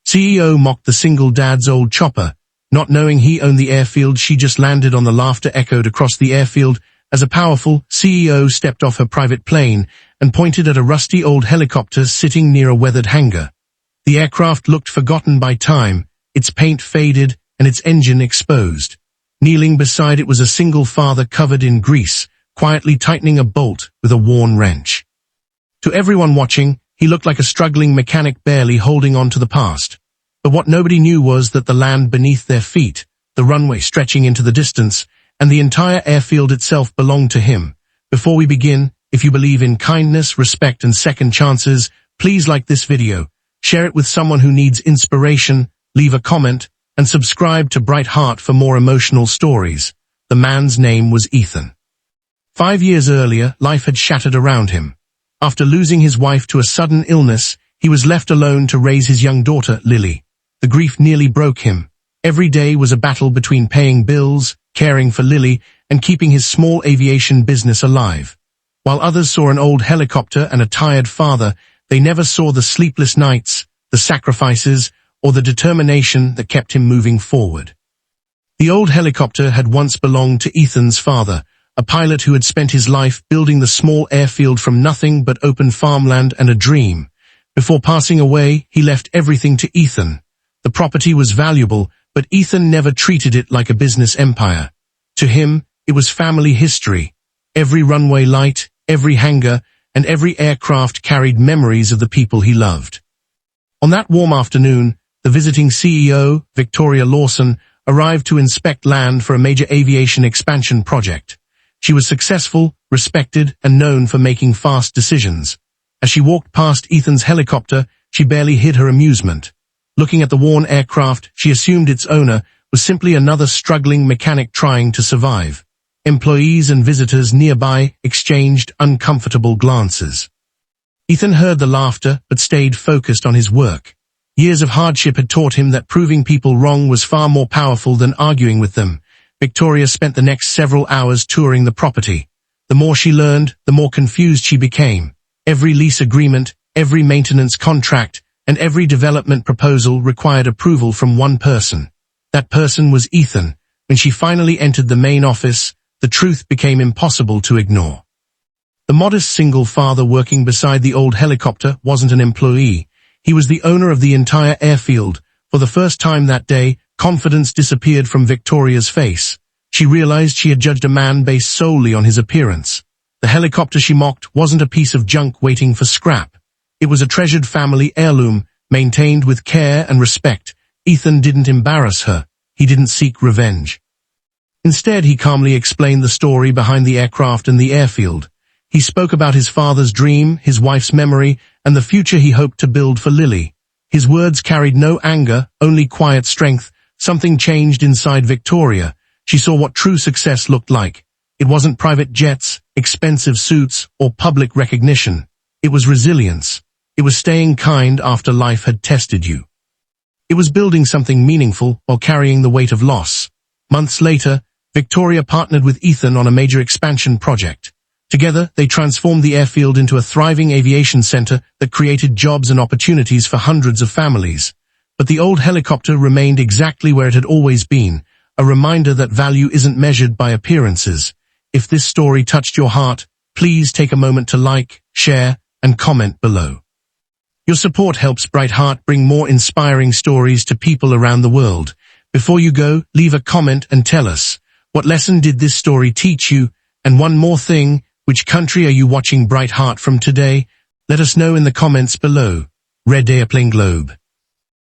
CEO mocked the single dad's old chopper, not knowing he owned the airfield she just landed on. The laughter echoed across the airfield as a powerful CEO stepped off her private plane and pointed at a rusty old helicopter sitting near a weathered hangar. The aircraft looked forgotten by time, its paint faded and its engine exposed. Kneeling beside it was a single father covered in grease, quietly tightening a bolt with a worn wrench. To everyone watching, he looked like a struggling mechanic barely holding on to the past. But what nobody knew was that the land beneath their feet, the runway stretching into the distance, and the entire airfield itself belonged to him. Before we begin, if you believe in kindness, respect, and second chances, please like this video, share it with someone who needs inspiration, leave a comment, and subscribe to Bright Heart for more emotional stories. The man's name was Ethan. 5 years earlier, life had shattered around him. After losing his wife to a sudden illness, he was left alone to raise his young daughter, Lily. The grief nearly broke him. Every day was a battle between paying bills, caring for Lily, and keeping his small aviation business alive. While others saw an old helicopter and a tired father, they never saw the sleepless nights, the sacrifices, or the determination that kept him moving forward. The old helicopter had once belonged to Ethan's father, a pilot who had spent his life building the small airfield from nothing but open farmland and a dream. Before passing away, he left everything to Ethan. The property was valuable, but Ethan never treated it like a business empire. To him, it was family history. Every runway light, every hangar, and every aircraft carried memories of the people he loved. On that warm afternoon, the visiting CEO, Victoria Lawson, arrived to inspect land for a major aviation expansion project. She was successful, respected, and known for making fast decisions. As she walked past Ethan's helicopter, she barely hid her amusement. Looking at the worn aircraft, she assumed its owner was simply another struggling mechanic trying to survive. Employees and visitors nearby exchanged uncomfortable glances. Ethan heard the laughter but stayed focused on his work. Years of hardship had taught him that proving people wrong was far more powerful than arguing with them. Victoria spent the next several hours touring the property. The more she learned, the more confused she became. Every lease agreement, every maintenance contract, and every development proposal required approval from one person. That person was Ethan. When she finally entered the main office, the truth became impossible to ignore. The modest single father working beside the old helicopter wasn't an employee. He was the owner of the entire airfield. For the first time that day, confidence disappeared from Victoria's face. She realized she had judged a man based solely on his appearance. The helicopter she mocked wasn't a piece of junk waiting for scrap. It was a treasured family heirloom, maintained with care and respect. Ethan didn't embarrass her. He didn't seek revenge. Instead, he calmly explained the story behind the aircraft and the airfield. He spoke about his father's dream, his wife's memory, and the future he hoped to build for Lily. His words carried no anger, only quiet strength. Something changed inside Victoria. She saw what true success looked like. It wasn't private jets, expensive suits, or public recognition. It was resilience. It was staying kind after life had tested you. It was building something meaningful while carrying the weight of loss. Months later, Victoria partnered with Ethan on a major expansion project. Together, they transformed the airfield into a thriving aviation center that created jobs and opportunities for hundreds of families. But the old helicopter remained exactly where it had always been, a reminder that value isn't measured by appearances. If this story touched your heart, please take a moment to like, share, and comment below. Your support helps Bright Heart bring more inspiring stories to people around the world. Before you go, leave a comment and tell us, what lesson did this story teach you? And one more thing, which country are you watching Bright Heart from today? Let us know in the comments below. Red Airplane Globe.